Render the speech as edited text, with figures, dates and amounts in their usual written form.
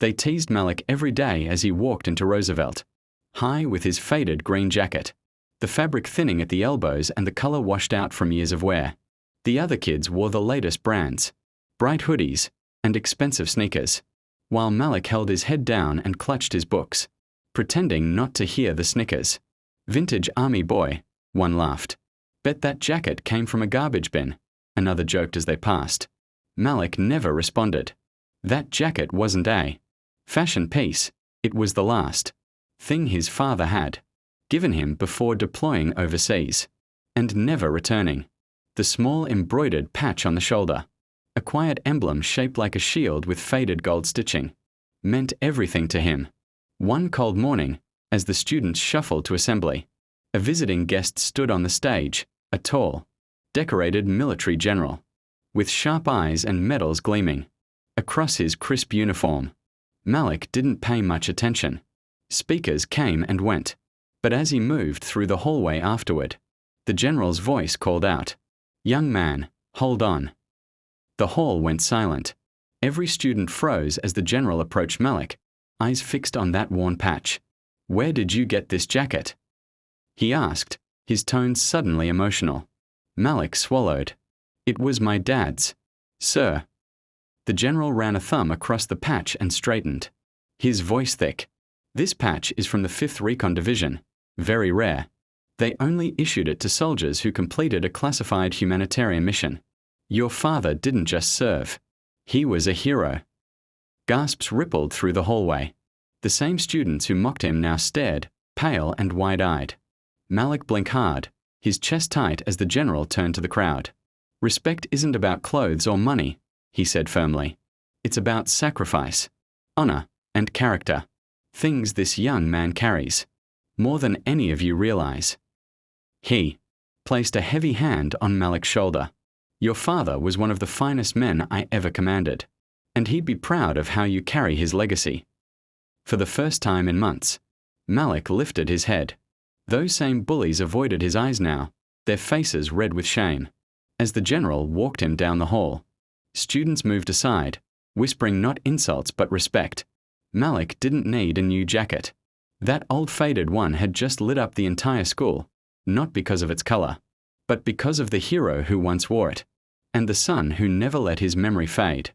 They teased Malik every day as he walked into Roosevelt, high with his faded green jacket, the fabric thinning at the elbows and the color washed out from years of wear. The other kids wore the latest brands, bright hoodies, and expensive sneakers, while Malik held his head down and clutched his books, pretending not to hear the snickers. "Vintage army boy," one laughed. "Bet that jacket came from a garbage bin," another joked as they passed. Malik never responded. That jacket wasn't a fashion piece, it was the last thing his father had given him before deploying overseas and never returning. The small embroidered patch on the shoulder, a quiet emblem shaped like a shield with faded gold stitching, meant everything to him. One cold morning, as the students shuffled to assembly, a visiting guest stood on the stage, a tall, decorated military general, with sharp eyes and medals gleaming across his crisp uniform. Malik didn't pay much attention. Speakers came and went, but as he moved through the hallway afterward, the general's voice called out, "Young man, hold on." The hall went silent. Every student froze as the general approached Malik, eyes fixed on that worn patch. "Where did you get this jacket?" he asked, his tone suddenly emotional. Malik swallowed. "It was my dad's, sir." The general ran a thumb across the patch and straightened, his voice thick. "This patch is from the 5th Recon Division, very rare. They only issued it to soldiers who completed a classified humanitarian mission. Your father didn't just serve. He was a hero." Gasps rippled through the hallway. The same students who mocked him now stared, pale and wide-eyed. Malik blinked hard, his chest tight as the general turned to the crowd. "Respect isn't about clothes or money," he said firmly. "It's about sacrifice, honor, and character. Things this young man carries, more than any of you realize." He placed a heavy hand on Malik's shoulder. "Your father was one of the finest men I ever commanded, and he'd be proud of how you carry his legacy." For the first time in months, Malik lifted his head. Those same bullies avoided his eyes now, their faces red with shame. As the general walked him down the hall, students moved aside, whispering not insults but respect. Malik didn't need a new jacket. That old faded one had just lit up the entire school, not because of its color, but because of the hero who once wore it, and the son who never let his memory fade.